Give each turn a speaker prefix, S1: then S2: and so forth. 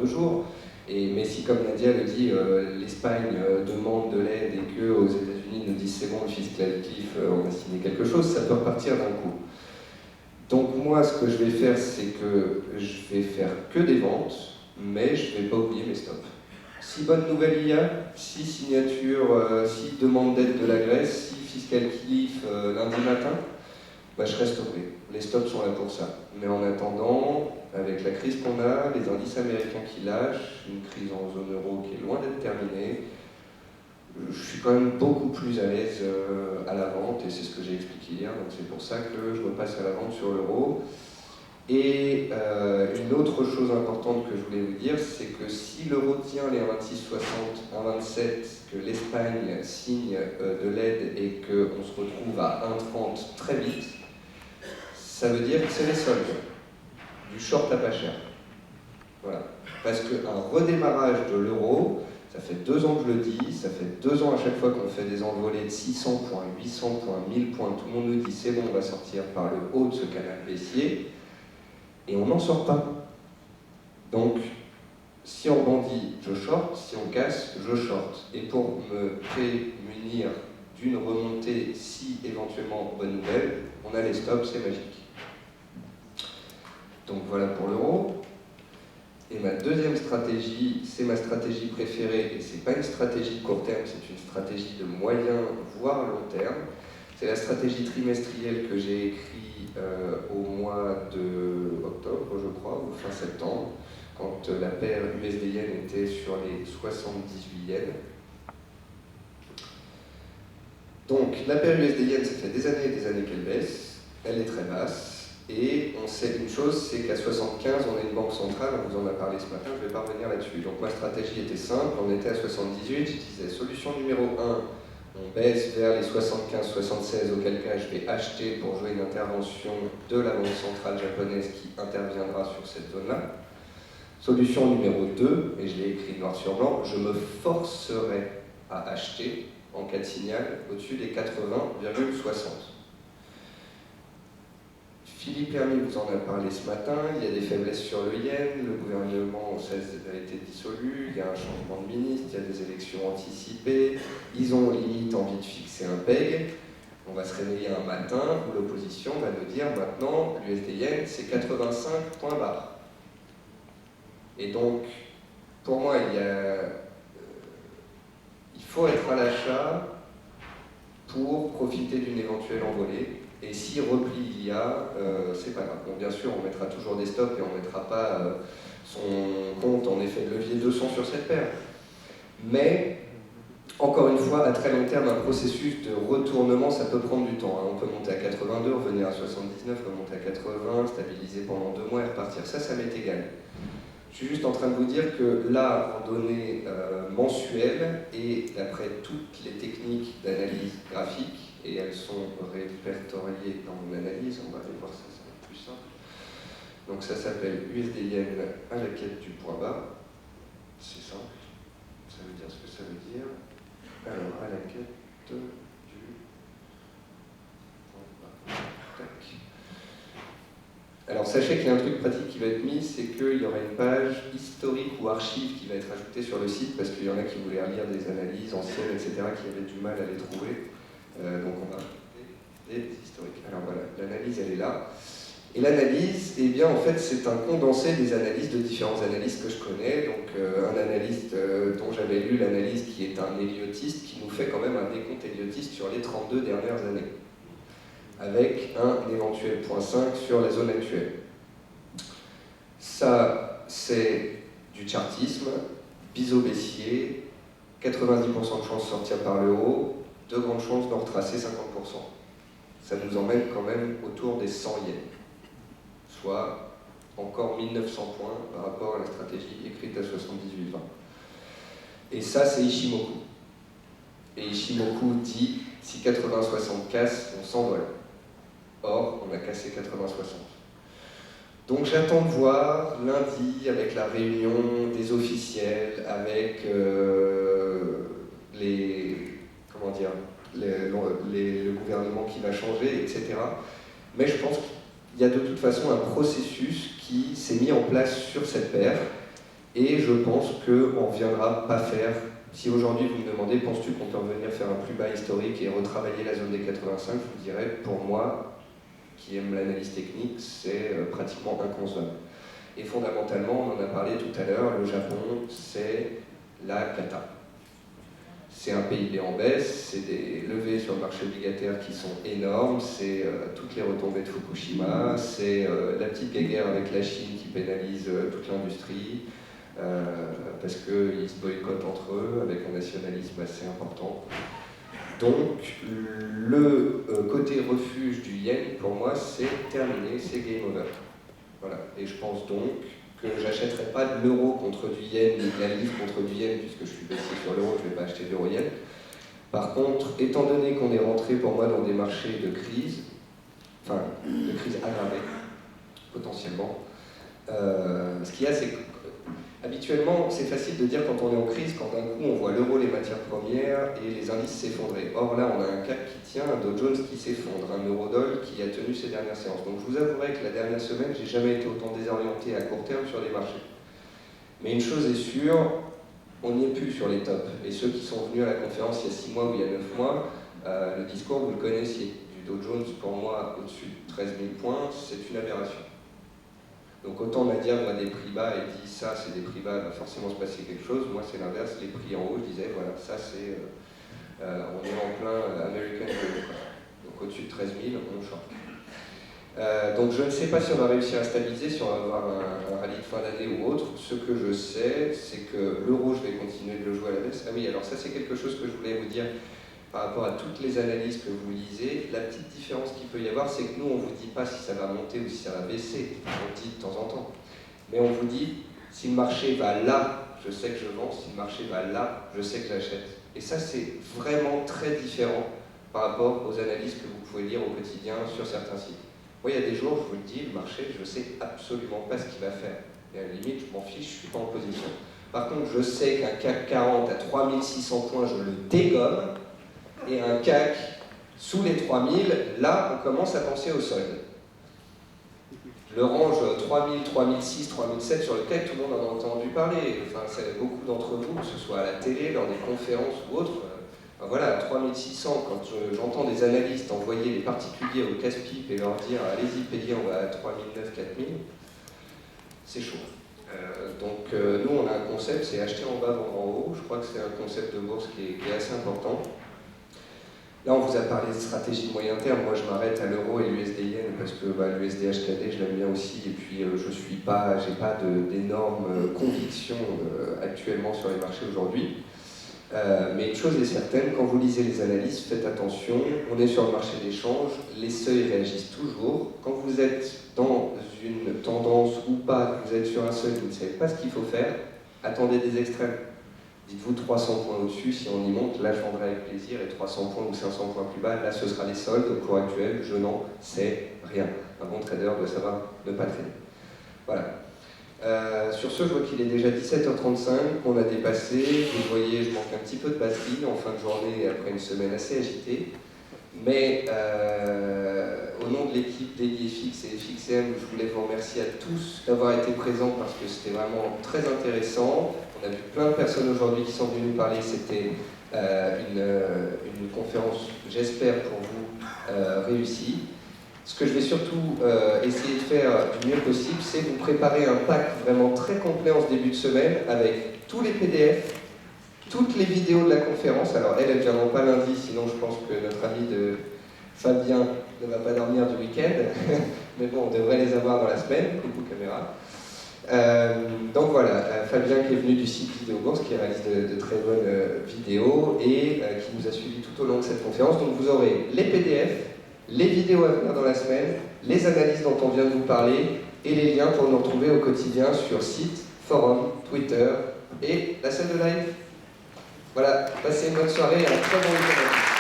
S1: 2 jours. Mais si, comme Nadia le dit, l'Espagne demande de l'aide et qu'aux États-Unis nous disent c'est bon, le fiscal cliff, on a signé quelque chose, ça peut repartir d'un coup. Donc moi, ce que je vais faire, c'est que je vais faire que des ventes, mais je ne vais pas oublier mes stops. Si bonne nouvelle il y a, si signature, si demande d'aide de la Grèce, si fiscal cliff lundi matin, bah, je resterai. Les stops sont là pour ça. Mais en attendant, avec la crise qu'on a, les indices américains qui lâchent, une crise en zone euro qui est loin d'être terminée, je suis quand même beaucoup plus à l'aise à la vente, et c'est ce que j'ai expliqué hier, donc c'est pour ça que je repasse à la vente sur l'euro. Et une autre chose importante que je voulais vous dire, c'est que si l'euro tient les 1,2660, 1,27, que l'Espagne signe de l'aide et qu'on se retrouve à 1,30 très vite, ça veut dire que c'est les soldes, du short à pas cher. Voilà. Parce qu'un redémarrage de l'euro, ça fait 2 ans que je le dis, ça fait 2 ans à chaque fois qu'on fait des envolées de 600 points, 800 points, 1000 points, tout le monde nous dit c'est bon, on va sortir par le haut de ce canal baissier, et on n'en sort pas. Donc, si on rebondit, je short, si on casse, je short. Et pour me prémunir d'une remontée, si éventuellement bonne nouvelle, on a les stops, c'est magique. Donc voilà pour l'euro. Et ma deuxième stratégie, c'est ma stratégie préférée, et c'est pas une stratégie de court terme, c'est une stratégie de moyen, voire long terme. C'est la stratégie trimestrielle que j'ai écrite au mois d'octobre, je crois, ou fin septembre, quand la paire USD-Yen était sur les 78 yens. Donc la paire USD-Yen, ça fait des années et des années qu'elle baisse, elle est très basse. Et on sait une chose, c'est qu'à 75, on a une banque centrale, on vous en a parlé ce matin, je ne vais pas revenir là-dessus. Donc ma stratégie était simple, on était à 78, je disais solution numéro 1, on baisse vers les 75-76, auquel cas je vais acheter pour jouer une intervention de la banque centrale japonaise qui interviendra sur cette zone-là. Solution numéro 2, et je l'ai écrit noir sur blanc, je me forcerai à acheter en cas de signal au-dessus des 80,60. Philippe Hermine vous en a parlé ce matin, il y a des faiblesses sur le yen, le gouvernement a été dissolu, il y a un changement de ministre, il y a des élections anticipées, ils ont limite envie de fixer un PEG. On va se réveiller un matin où l'opposition va nous dire maintenant l'USD-Yen c'est 85 points barre. Et donc, pour moi, il faut être à l'achat pour profiter d'une éventuelle envolée. Et si repli il y a, c'est pas grave. Bon, bien sûr, on mettra toujours des stops et on ne mettra pas son compte en effet de levier 200 sur cette paire. Mais, encore une fois, à très long terme, un processus de retournement, ça peut prendre du temps. On peut monter à 82, revenir à 79, remonter à 80, stabiliser pendant 2 mois et repartir. Ça m'est égal. Je suis juste en train de vous dire que là, en données mensuelles, et d'après toutes les techniques d'analyse graphique, et elles sont répertoriées dans mon analyse, on va aller voir ça, ça va être plus simple. Donc ça s'appelle USD-Yen à la quête du point bas. C'est simple, ça veut dire ce que ça veut dire. Alors, à la quête du point bas. Tac. Alors sachez qu'il y a un truc pratique qui va être mis, c'est qu'il y aura une page historique ou archive qui va être ajoutée sur le site, parce qu'il y en a qui voulaient relire des analyses anciennes, etc., qui avaient du mal à les trouver. Donc on va ajouter des historiques. Alors voilà, l'analyse elle est là. Et l'analyse, eh bien en fait c'est un condensé des analyses de différents analystes que je connais. Donc un analyste dont j'avais lu l'analyse qui est un héliotiste, qui nous fait quand même un décompte héliotiste sur les 32 dernières années, avec un éventuel point 5 sur la zone actuelle. Ça, c'est du chartisme, biseau baissier, 90% de chances de sortir par le haut, de grandes chances d'en retracer 50%. Ça nous emmène quand même autour des 100 yens, soit encore 1900 points par rapport à la stratégie écrite à 78,20. Et ça, c'est Ishimoku. Et Ishimoku dit, si 80-60 casse, on s'envole. Or, on a cassé 80-60. Donc j'attends de voir lundi, avec la réunion des officiels, avec le gouvernement qui va changer, etc. Mais je pense qu'il y a de toute façon un processus qui s'est mis en place sur cette paire Et je pense qu'on ne viendra pas faire. Si aujourd'hui vous me demandez, penses-tu qu'on peut revenir faire un plus bas historique et retravailler la zone des 85, je vous dirais, pour moi, qui aime l'analyse technique, c'est pratiquement inconcevable. Et fondamentalement, on en a parlé tout à l'heure, le Japon, c'est la cata. C'est un PIB en baisse, c'est des levées sur le marché obligataire qui sont énormes, c'est toutes les retombées de Fukushima, c'est la petite guéguerre avec la Chine qui pénalise toute l'industrie, parce qu'ils se boycottent entre eux avec un nationalisme assez important. Donc le côté refuge du yen, pour moi, c'est terminé, c'est game over. Voilà. Et je pense donc que j'achèterai pas de l'euro contre du yen, ni de la livre contre du yen, puisque je suis baissé sur l'euro, je ne vais pas acheter de l'euro-yen. Par contre, étant donné qu'on est rentré pour moi dans des marchés de crise, enfin de crise aggravée, potentiellement, ce qu'il y a, c'est que habituellement, c'est facile de dire quand on est en crise, quand d'un coup on voit l'euro, les matières premières et les indices s'effondrer. Or là, on a un CAC qui tient, un Dow Jones qui s'effondre, un Eurodoll qui a tenu ses dernières séances. Donc je vous avouerai que la dernière semaine, j'ai jamais été autant désorienté à court terme sur les marchés. Mais une chose est sûre, on n'y est plus sur les tops. Et ceux qui sont venus à la conférence il y a 6 mois ou il y a 9 mois, le discours, vous le connaissiez. Du Dow Jones, pour moi, au-dessus de 13 000 points, c'est une aberration. Donc autant Nadia voit des prix bas et dit ça c'est des prix bas, il va forcément se passer quelque chose. Moi c'est l'inverse, les prix en haut, je disais voilà, ça c'est, on est en plein American Dream. Donc au-dessus de 13 000, on short. Donc je ne sais pas si on va réussir à stabiliser, si on va avoir un rallye de fin d'année ou autre. Ce que je sais, c'est que l'euro, je vais continuer de le jouer à la baisse. Ah oui, alors ça c'est quelque chose que je voulais vous dire par rapport à toutes les analyses que vous lisez. La petite différence qu'il peut y avoir, c'est que nous, on ne vous dit pas si ça va monter ou si ça va baisser. On le dit de temps en temps. Mais on vous dit, si le marché va là, je sais que je vends. Si le marché va là, je sais que j'achète. Et ça, c'est vraiment très différent par rapport aux analyses que vous pouvez lire au quotidien sur certains sites. Moi, il y a des jours, je vous le dis, le marché, je ne sais absolument pas ce qu'il va faire. Et à la limite, je m'en fiche, je ne suis pas en position. Par contre, je sais qu'un CAC 40 à 3600 points, je le dégomme. Et un CAC sous les 3000, là, on commence à penser au solde. Le range 3000, 3006, 3007 sur lequel tout le monde en a entendu parler. Enfin, beaucoup d'entre vous, que ce soit à la télé, lors des conférences ou autres, voilà, 3600, quand j'entends des analystes envoyer les particuliers au casse-pipe et leur dire allez-y, payez, on va à 3009, 4000, c'est chaud. Donc nous, on a un concept, c'est acheter en bas, vendre en haut. Je crois que c'est un concept de bourse qui est assez important. Là, on vous a parlé de stratégie de moyen terme. Moi, je m'arrête à l'euro et l'USD-Yen parce que l'USD HKD, je l'aime bien aussi. Et puis, j'ai pas d'énormes convictions actuellement sur les marchés aujourd'hui. Mais une chose est certaine, quand vous lisez les analyses, faites attention. On est sur le marché d'échange, les seuils réagissent toujours. Quand vous êtes dans une tendance ou pas, vous êtes sur un seuil, vous ne savez pas ce qu'il faut faire, attendez des extrêmes. Dites-vous 300 points au-dessus, si on y monte, là je vendrai avec plaisir, et 300 points ou 500 points plus bas, là ce sera les soldes. Au cours actuel, je n'en sais rien. Un bon trader doit savoir ne pas trader. Voilà. Sur ce, je vois qu'il est déjà 17h35, qu'on a dépassé. Vous voyez, je manque un petit peu de batterie en fin de journée après une semaine assez agitée. Mais au nom de l'équipe d'EliFX et FXM, je voulais vous remercier à tous d'avoir été présents parce que c'était vraiment très intéressant. On a vu plein de personnes aujourd'hui qui sont venues nous parler. C'était une conférence, j'espère pour vous, réussie. Ce que je vais surtout essayer de faire du mieux possible, c'est vous préparer un pack vraiment très complet en ce début de semaine avec tous les PDF, toutes les vidéos de la conférence. Alors elles ne viendront pas lundi, sinon je pense que notre ami de Fabien ne va pas dormir du week-end. Mais bon, on devrait les avoir dans la semaine. Coucou caméra. Donc voilà, Fabien qui est venu du site Vidéo Bourse, qui réalise de très bonnes vidéos et qui nous a suivis tout au long de cette conférence. Donc vous aurez les PDF, les vidéos à venir dans la semaine, les analyses dont on vient de vous parler et les liens pour nous retrouver au quotidien sur site, forum, Twitter et la salle de live. Voilà, passez une bonne soirée et un très bon week-end.